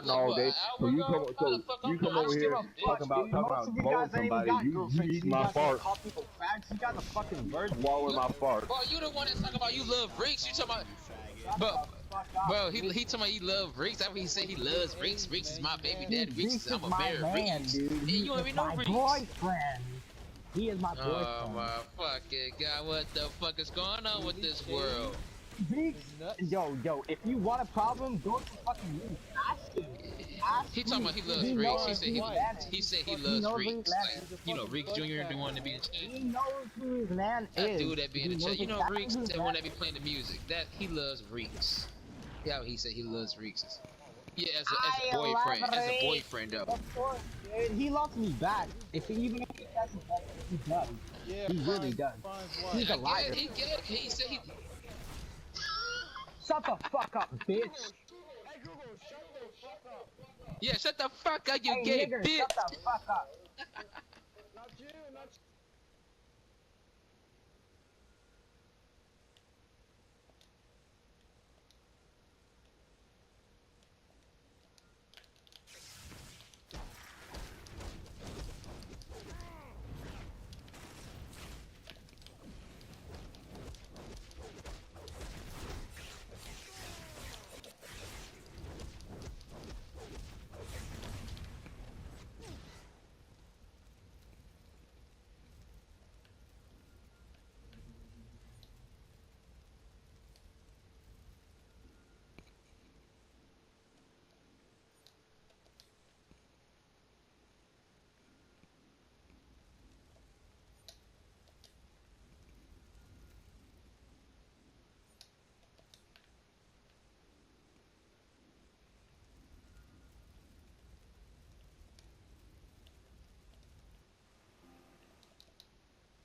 farting all day. So hour you come, ago? How the so fuck you come I'm over still here a talking bitch, about dude? talking Most about of you blowing guys ain't even somebody. got You girlfriends. eat You my guys wanna farts, call people fags. You guys are fucking virgins. swallowing my farts. Bro, you the one that's talking about you love Reeks. You talking about, Shut bro, the fuck up, bro, he Reeks. talking about he love Reeks. That's what he said. He loves Reeks. Reeks is my baby daddy. Dude, Reeks is Reeks is I'm a my bear. man, Reeks. dude. And He you don't is even know my Reeks. boyfriend. He is my Oh boyfriend. my fucking god, what the fuck is going on with this world? Reeks, yo, if you want a problem, go to fucking Reeks. Ask him. Ask He talking about he Reeks. loves He Reeks. knows who his man He is. said he He loves knows who his Reeks. man Like, is. you know, Reeks Jr. the one to be in the chat. He knows who his man That is. dude that be in He the chat. knows You know exactly Reeks, who his the one man that be is. playing the music. That he loves Reeks. Yeah, he said he loves Reeks. Yeah, as a I love boyfriend. As a Reeks. boyfriend though. Of course, dude. He loves me back. Even if he doesn't like it, he does. He really does. He's a I get liar. he get it. He said he Shut the fuck up, bitch. yeah, shut the fuck up, you Hey, gay nigger, bitch. shut the fuck up.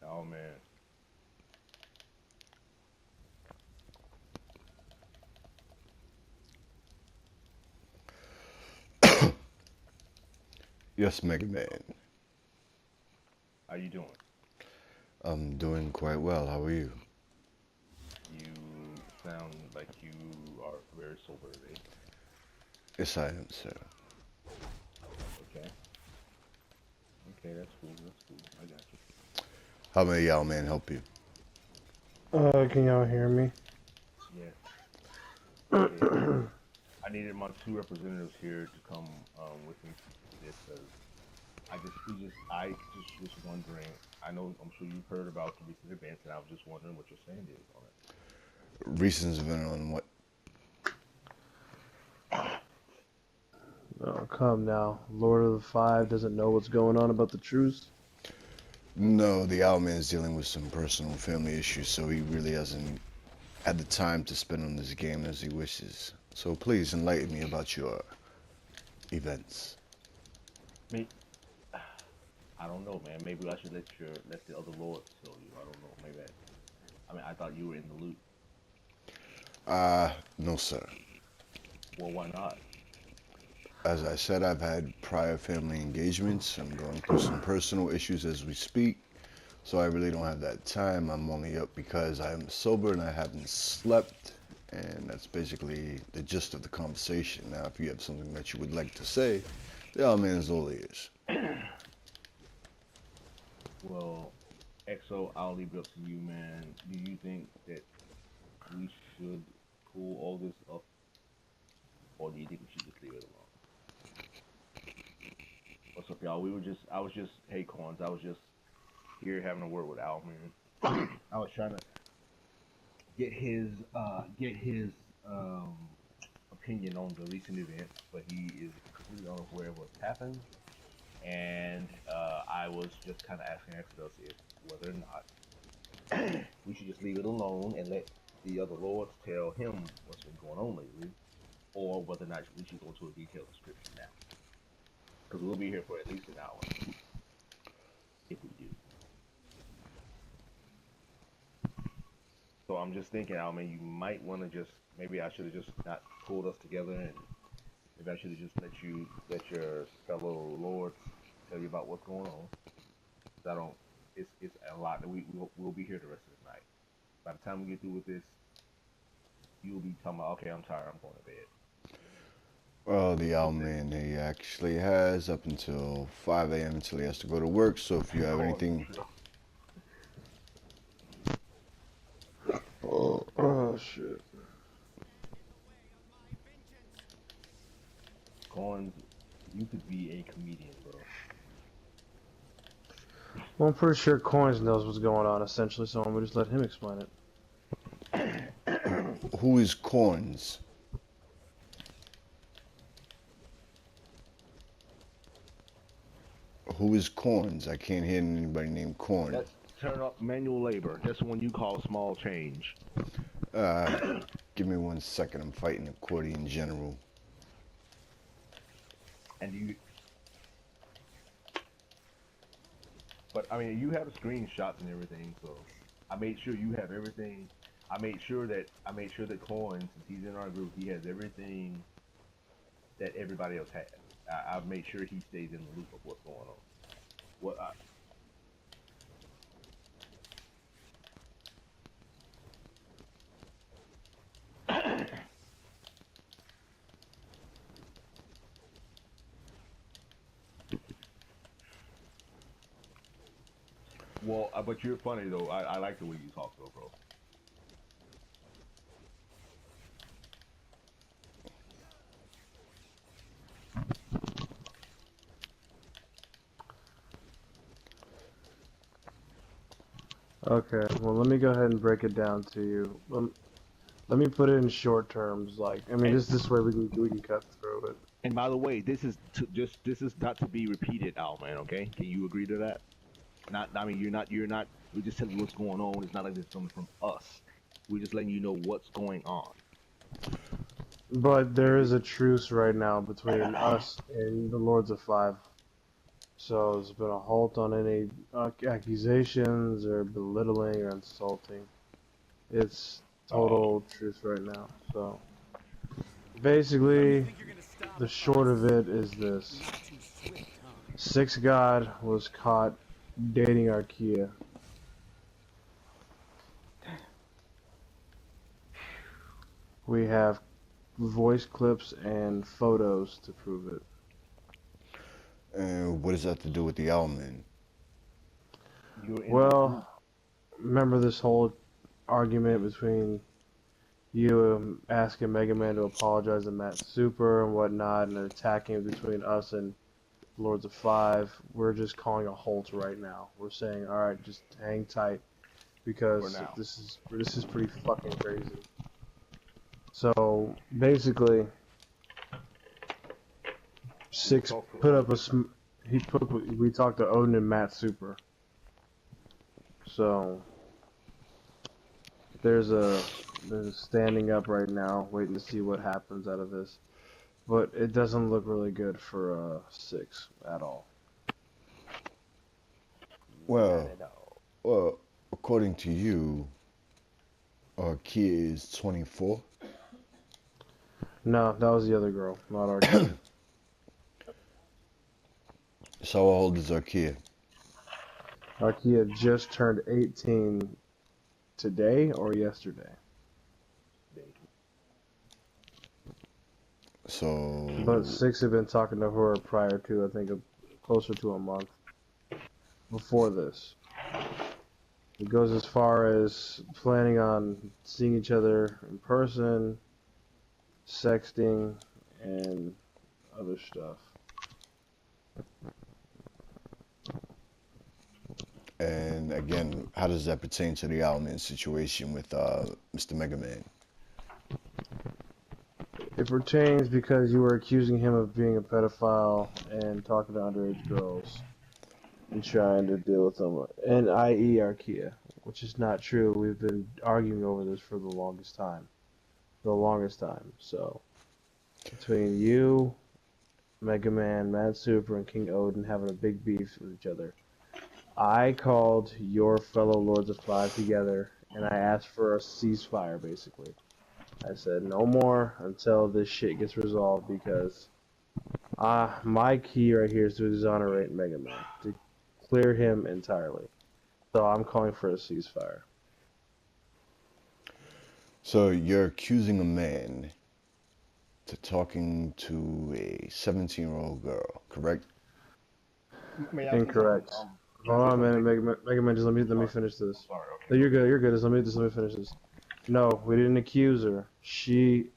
Oh man. Yes, Mega Man. How you doing? I'm doing quite well. How are you? You sound like you are very sober today. Yes, I am, sir. Okay. Okay, that's cool. That's cool. I got you. How may y'all man help you? Can y'all hear me? Yeah. Okay. I needed my two representatives here to come with me to this because I just was wondering. I know I'm sure you've heard about the recent events, and I was just wondering what your stand is on it. Recent event on what? Oh, come now. Lord of the Five doesn't know what's going on about the truce? No, the Owlman is dealing with some personal family issues, so he really hasn't had the time to spend on this game as he wishes. So please enlighten me about your events. Me, I don't know, man. Maybe I should let the other lords tell you. I don't know. Maybe. I mean, I thought you were in the loop. No, sir. Well, why not? As I said, I've had prior family engagements. I'm going through some personal issues as we speak, so I really don't have that time. I'm only up because I'm sober and I haven't slept, and that's basically the gist of the conversation. Now, if you have something that you would like to say, the Owlman is all ears. Well, EXO, I'll leave it up to you, man. Do you think that we should pull all this up, or do you think we should just leave it alone? What's up, y'all? I was just, hey, Corns, I was just here having a word with Al, man. I was trying to get his opinion on the recent events, but he is completely unaware of what's happened. And I was just kind of asking us if whether or not we should just leave it alone and let the other lords tell him what's been going on lately, or whether or not we should go into a detailed description now, because we'll be here for at least an hour if we do. So I'm just thinking, Alman, you might want to just, maybe I should have just not pulled us together, and maybe I should have just let your fellow lords tell you about what's going on. I don't. It's a lot. We'll be here the rest of the night. By the time we get through with this, you'll be talking about, okay, I'm tired, I'm going to bed. Well, the Owlman, he actually has up until 5 a.m. until he has to go to work. So if you have anything, Oh shit. Coins, you could be a comedian, bro. Well, I'm pretty sure Coins knows what's going on, essentially, so I'm gonna just let him explain it. who is Corns? Who is Corns? I can't hear anybody named Corn. That's turn up manual labor. That's one you call small change. Uh, Give me 1 second. I'm fighting accordion general. And you, but I mean, you have screenshots and everything, so I made sure you have everything. I made sure that Coin, since he's in our group, he has everything that everybody else has. I've made sure he stays in the loop of what's going on. What Well, but you're funny though. I like the way you talk though, bro. Okay, well, let me go ahead and break it down to you. Let me put it in short terms. Like, I mean, And this way we can cut through it. and by the way, this is not to be repeated, Al man. Okay, can you agree to that? Not, I mean, you're not. We're just telling you what's going on. It's not like it's coming from us. We're just letting you know what's going on. But there is a truce right now between us and the Lords of Five. So there's been a halt on any accusations or belittling or insulting. It's total truth right now. So basically, the short of it is this: Six God was caught dating Archaea. We have voice clips and photos to prove it. And what does that have to do with the Owlman? You're in the group. Well, remember this whole argument between you asking Mega Man to apologize to Matt Super and whatnot, and attacking between us and Lords of Five. We're just calling a halt right now. We're saying, all right, just hang tight because For now. this is pretty fucking crazy. So basically, Six put up we talked to Odin and Matt Super. So there's a standing up right now, waiting to see what happens out of this. But it doesn't look really good for Six at all. Well, well, according to you, Archaea is 24. No, that was the other girl, not Archaea. So how old is Archaea? Archaea just turned 18 today or yesterday. So. But Six had been talking to her prior to, I think, closer to a month before this. It goes as far as planning on seeing each other in person, sexting, and other stuff. And again, how does that pertain to the Owlman situation with Mr. Mega Man? It pertains because you were accusing him of being a pedophile and talking to underage girls and trying to deal with them, and i.e. Archaea, which is not true. We've been arguing over this for the longest time. So, between you, Mega Man, Mad Super, and King Odin having a big beef with each other, I called your fellow Lords of Five together, and I asked for a ceasefire, basically. I said, no more until this shit gets resolved, because my key right here is to exonerate Mega Man, to clear him entirely. So I'm calling for a ceasefire. So you're accusing a man to talking to a 17-year-old girl, correct? May I say something? Incorrect. Can I Hold say on a something? minute, Mega Man. Just let me Sorry. finish I'm this. sorry. Okay. No, you're Go good. You're good. Just let me finish this. No, we didn't accuse her. She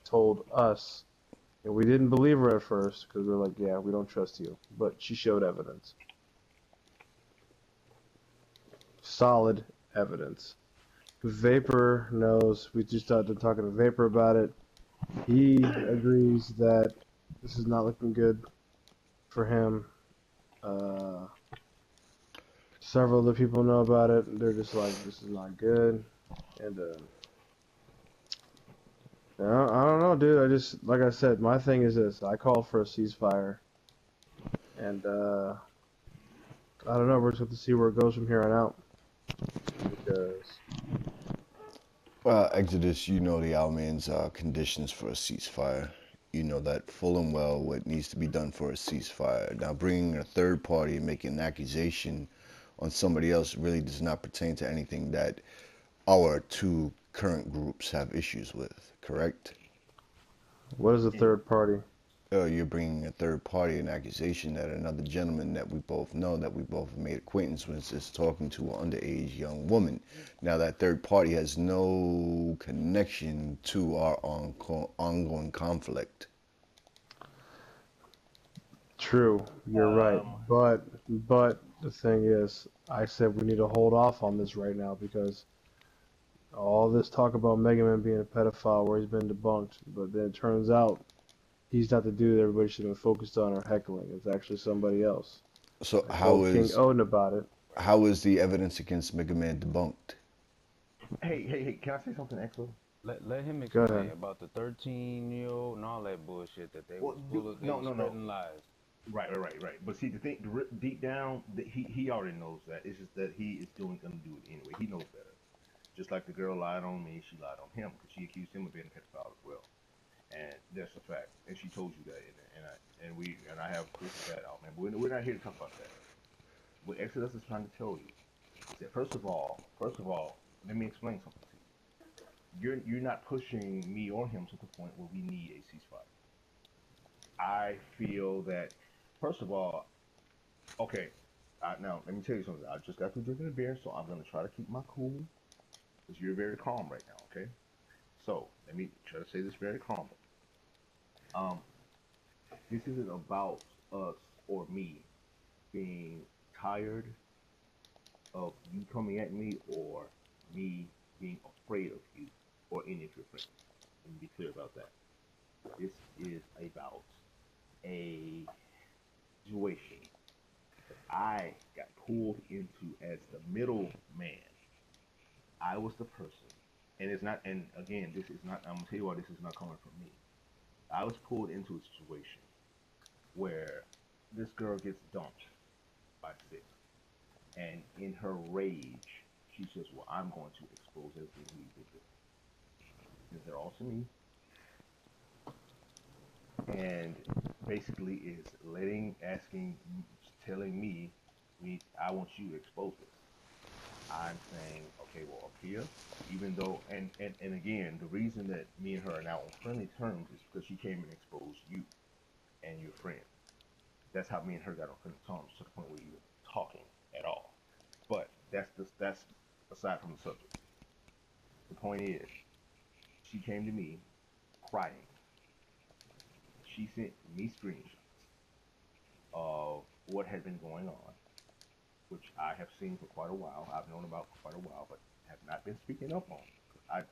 told us, and we didn't believe her at first because we were like, yeah, we don't trust you. But she showed evidence, solid evidence. Vapor knows. We just started talking to Vapor about it. He agrees that this is not looking good for him. Uh, Several other people know about it. They're just like, this is not good. And I don't know, dude. I just, like I said, my thing is this: I call for a ceasefire, and I don't know. We're just have to see where it goes from here on out. Because Well, Exodus, you know the Owlman's conditions for a ceasefire. You know that full and well what needs to be done for a ceasefire. Now, bringing a third party and making an accusation on somebody else really does not pertain to anything that our two current groups have issues with, correct? what is a third party? You're bringing a third party an accusation that another gentleman that we both know, that we both have made acquaintance with, is talking to an underage young woman. Now, that third party has no connection to our ongoing conflict. True, you're right. Um, But the thing is, I said we need to hold off on this right now because all this talk about Mega Man being a pedophile, where he's been debunked, but then it turns out he's not the dude everybody should have been focused on or heckling. It's actually somebody else. So I told King Odin about it. how is the evidence against Mega Man debunked? hey, can I say something, Exo? Let him Go explain ahead. about the 13-year-old and all that bullshit that they Well, was full of. They no, was no, no. spreading lies. Right. But see, the thing, deep down, that he already knows that. It's just that he is gonna do it anyway. He knows better. Just like the girl lied on me, she lied on him because she accused him of being a pedophile as well, and that's a fact. And she told you that, and I have proof of that out, man. But we're not here to talk about that. What Exodus is trying to tell you is that first of all, let me explain something to you. You're not pushing me or him to the point where we need a ceasefire. I feel that, first of all, okay. Now let me tell you something. I just got through drinking a beer, so I'm gonna try to keep my cool because you're very calm right now. Okay, so let me try to say this very calmly. Um, this isn't about us or me being tired of you coming at me or me being afraid of you or any of your friends. Let me be clear about that. This is about a situation that I got pulled into as the middle man. I was the person, and it's not. And again, this is not. I'm gonna tell you why this is not coming from me. I was pulled into a situation where this girl gets dumped by six, and in her rage, she says, "Well, I'm going to expose everything we did." Because they're all to me, and basically is telling me, I want you to expose this. I'm saying, okay, well, up here, even though, and again, the reason that me and her are now on friendly terms is because she came and exposed you and your friend. That's how me and her got on friendly terms to the point where we were talking at all. But that's aside from the subject. The point is, she came to me crying. She sent me screenshots of what had been going on, which I have seen for quite a while. I've known about for quite a while, but have not been speaking up on. I,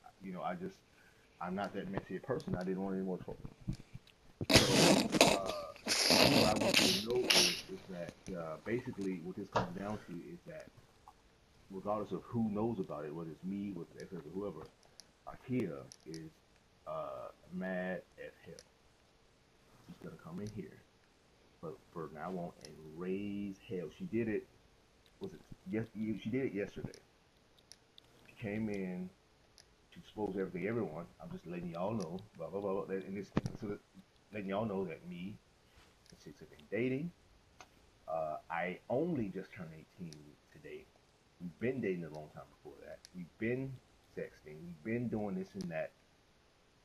I'm not that messy a person. I didn't want any more trouble. So, what I want you to know is that basically what this comes down to is that regardless of who knows about it, whether it's me, with X or whoever, Ikea is mad as hell. She's gonna come in here, but for now on and raise hell. She did it. Was it yes? She did it yesterday. She came in. She exposed everything, everyone. I'm just letting y'all know, blah blah blah. And this, so that, letting y'all know that me and Six have been dating. I only just turned 18 today. We've been dating a long time before that. We've been sexting. We've been doing this and that.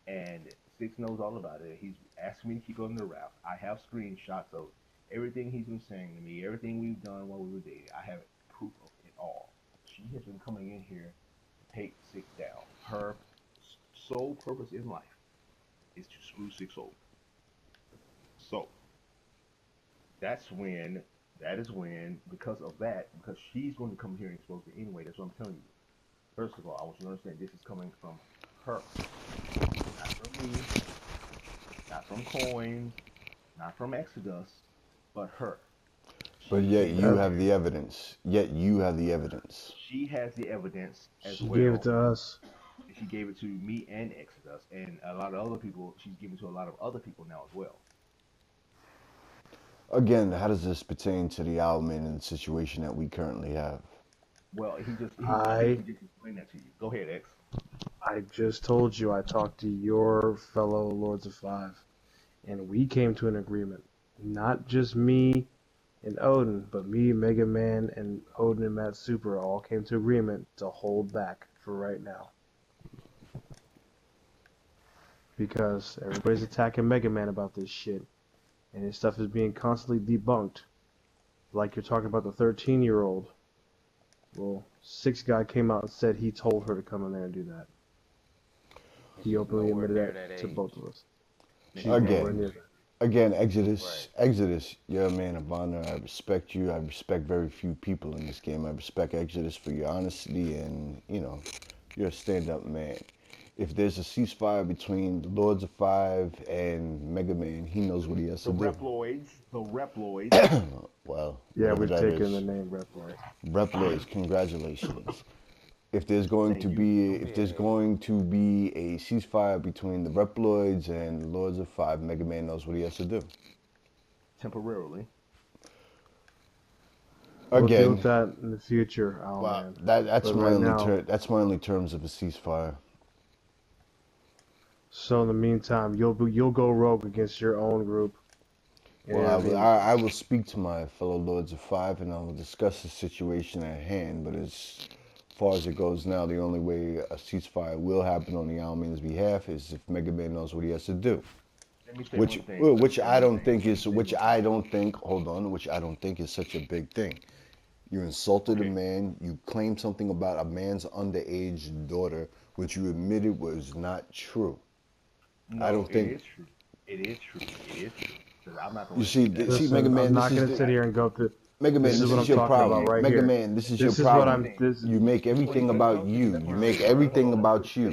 And Six knows all about it. He's asked me to keep going to the route. I have screenshots of everything he's been saying to me, everything we've done while we were dating. I have proof of it all. She has been coming in here to take Six down. Her sole purpose in life is to screw Six over. So that is when, because of that, because she's going to come here and expose it anyway, that's what I'm telling you. First of all, I want you to understand this is coming from her. Not from me, not from Coins, not from Exodus, but her. But yet you have the evidence. Yet you have the evidence. She has the evidence as well. She gave it to us. She gave it to me and Exodus, and a lot of other people. She's given to a lot of other people now as well. Again, how does this pertain to the Owlman and the situation that we currently have? Well, he just explained that to you. Go ahead, X. I just told you I talked to your fellow Lords of Five, and we came to an agreement. Not just me and Odin, but me, Mega Man, and Odin and Matt Super all came to agreement to hold back for right now. Because everybody's attacking Mega Man about this shit, and his stuff is being constantly debunked. Like you're talking about the 13-year-old. Well, Six Guy came out and said he told her to come in there and do that. He openly admitted that to both of us. Again, Exodus, you're a man of honor. I respect you. I respect very few people in this game. I respect Exodus for your honesty and, you're a stand-up man. If there's a ceasefire between the Lords of Five and Mega Man, he knows what he has to do. The Reploids. Well, yeah, we've taken the name Reploid. Reploids, congratulations. If there's going to be a ceasefire between the Reploids and the Lords of Five, Mega Man knows what he has to do. Temporarily. We'll deal with that in the future, man. That's my only terms of a ceasefire. So in the meantime, you'll go rogue against your own group. Well, I will speak to my fellow Lords of Five, and I will discuss the situation at hand. But as far as it goes now, the only way a ceasefire will happen on the Owlman's behalf is if Mega Man knows what he has to do. Which I don't think is such a big thing. You insulted a man. You claimed something about a man's underage daughter, which you admitted was not true. No, I don't think it is true. I'm not you see, Mega Man. I'm not going to sit here and go through. Mega Man, this is your problem. Mega Man, this is your problem. You make everything about you. You make everything about you.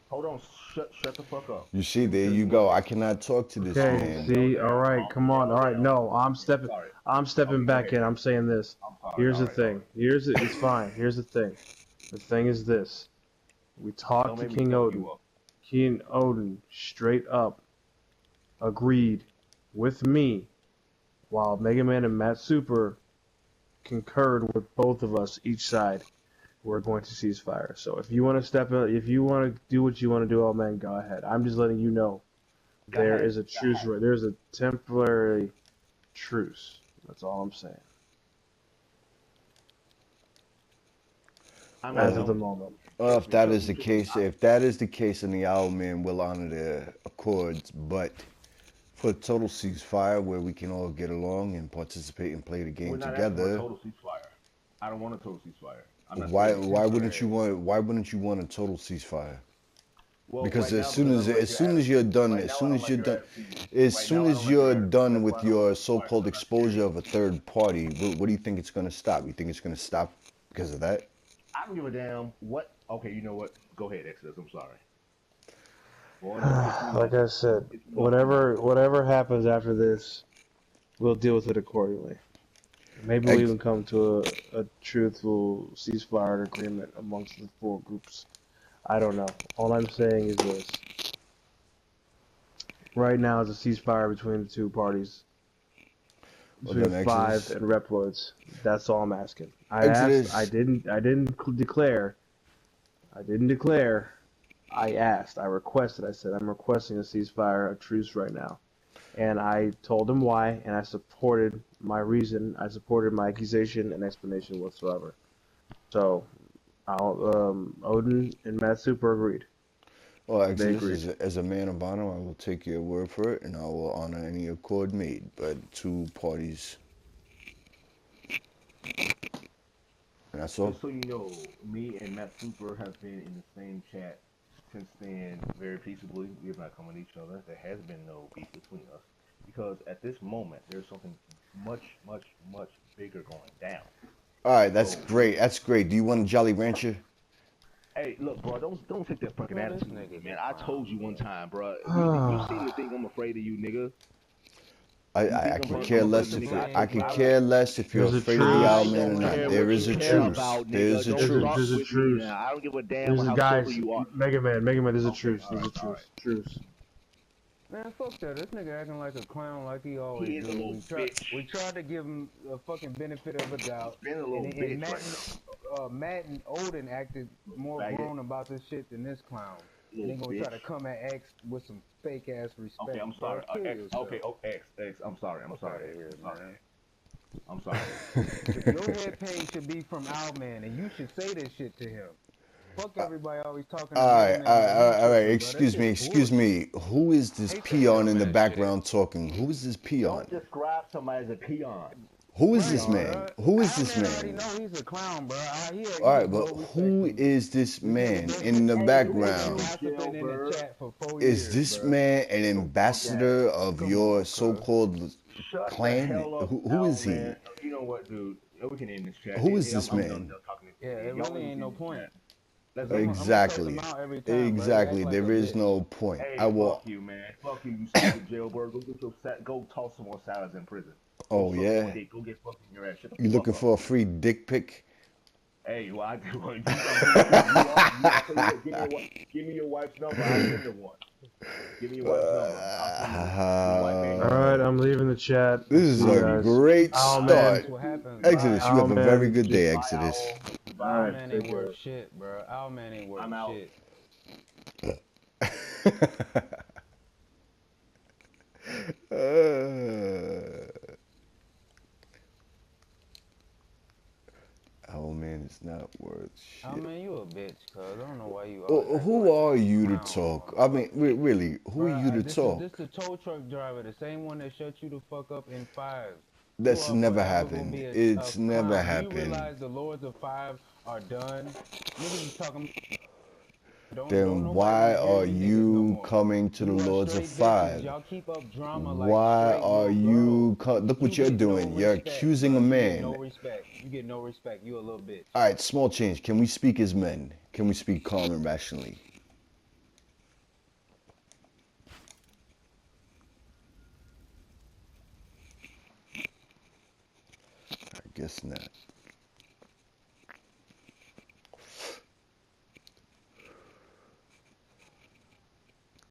Hold on, shut the fuck up. You see, there you go. I cannot talk to this man. See, all right, come on, all right. No, I'm stepping back in. I'm saying this. Here's the thing. It's fine. Here's the thing. The thing is this. We talked to King Odin. King Odin straight up agreed with me, while Mega Man and Matt Super concurred with both of us, each side. We're going to cease fire. So if you want to step in, if you want to do what you want to do, oh man, go ahead. I'm just letting you know there is a truce. There's a temporary truce. That's all I'm saying. As of the moment. Well, if that is the case, then the Owlman will honor the accords, but for a total ceasefire where we can all get along and participate and play the game together. Total ceasefire. I don't want a total ceasefire. Why wouldn't you want a total ceasefire? Well, because as soon as you're done with your so-called exposure of a third party, what do you think it's going to stop? You think it's going to stop because of that? I don't give a damn what. Okay, you know what? Go ahead, Exodus. I'm sorry. Like I said, whatever happens after this, we'll deal with it accordingly. Maybe we'll even come to a truthful ceasefire agreement amongst the four groups. I don't know. All I'm saying is this. Right now it's a ceasefire between the two parties. Between Five and Reploids. That's all I'm asking. I didn't declare. I asked, I requested, I said, I'm requesting a ceasefire, a truce right now. And I told him why, and I supported my reason, I supported my accusation and explanation whatsoever. So, Odin and Matt Super agreed. Well, Exodus, Bakery. as a man of honor, I will take your word for it, and I will honor any accord made. But two parties, and that's all. Just so you know, me and Matt Super have been in the same chat since then, very peaceably. We have not come at each other. There has been no beef between us because at this moment there's something much, much, much bigger going down. All right, that's So, great. That's great. Do you want a Jolly Rancher? hey, look, bro, don't take that fucking Man, this attitude, nigga's man. a I told clown, you one bro. time, bro. You seem to think I'm afraid of you, nigga. You I think could I'm care afraid less of if you, nigga? you. I I told you could I care less if you're There's a afraid of the I truce. Owlman or don't not. care There what is you a care truce. about, There's nigga. a Don't start There's truce. a with me truce. now. I don't give a damn There's a how sober guys. you are. Mega Man. There's a Okay, truce. all There's right, a all right. truce. Truce. Man, fuck that. This nigga acting like a clown like he always He is a do. little bitch. We tried to give him a fucking benefit of a doubt. Being a And, little and bitch Matt, right now. Matt and Odin acted more Faggot. grown about this shit than this clown. And Little they gonna bitch. try to come at X with some fake ass Okay, respect, I'm bro. sorry. Kill X. yourself. Okay, oh, X. I'm sorry. I'm Fuck sorry. out of X. here, I'm sorry. man. I'm sorry. Your head pain should be from Owlman, and you should say this shit to him. Fuck everybody always talking to All Mega right, Man all like right, he all right. tripping, bro. That Excuse me, shit excuse bullshit. me. Who is this Hate that peon in the dumbass shit. background talking? Who is this peon? Don't describe somebody as a peon. Who is this Right, Peon. man? bro. Who is this Owlman already man? know he's a clown, bro. All He right, get but no respect who from me. is this This nigga man been in the Hey, this nigga been fuck background? you, gossiping in the jailbird. chat for 4 Is years, this bro. man an Your punk ass. ambassador of Come your on, cuz. so-called Shut the clan? hell up, Who is he? Owlman. You know what, dude? We can end this chat. Who is I'm this done man? talking to Yeah, this it idiot. Y'all really niggas ain't end no this point. chat. Let's Cause I'm end. gonna cuss Exactly. him out every time, bro. He act Exactly. like a There is bitch. no point. Hey, I fuck will. you, man. Fuck you, you stupid jailbird. Go get your go toss some more salads in prison. Go Oh suck more yeah. dick. Go get fucked in your ass. Shut the You fuck looking up. for a free dick pic? Hey, well, I do. I'm pretty sure you are. I tell you what, give me your wife's number. I'll send her one. Give me your wife's number. I'll send her one. Your wife ain't All here. right, I'm leaving the chat. This I'll is see you a guys. great Owlman. That's start. what happens. Exodus, Bye. you have a very Owlman. good day, Bye, Exodus. Owl. All right, Owlman take ain't care. worth shit, bro. Owlman ain't worth I'm out. shit. Oh man, it's not worth I shit. mean, you a bitch, cuz. I don't know why you always Well, acting who like are you you a to clown talk? all I the time. mean, really, who are you to This talk? the tow truck driver, the same one that shut you the fuck up in Five. You That's are never forever gonna happened. be a It's never clown. Do you happened. realize the Lords of Five are done? Niggas is talking. Don't Then nobody want why to hear are you niggas no you more. coming to the You are Lords of straight bitches. Five? Y'all keep up drama like Why straight are little girls. you? Look You what you're get no doing. You're respect, accusing bro. a You get man. no respect. You get no respect. You a little bitch. All right, small change. Can we speak as men? Can we speak calm and rationally? I guess not.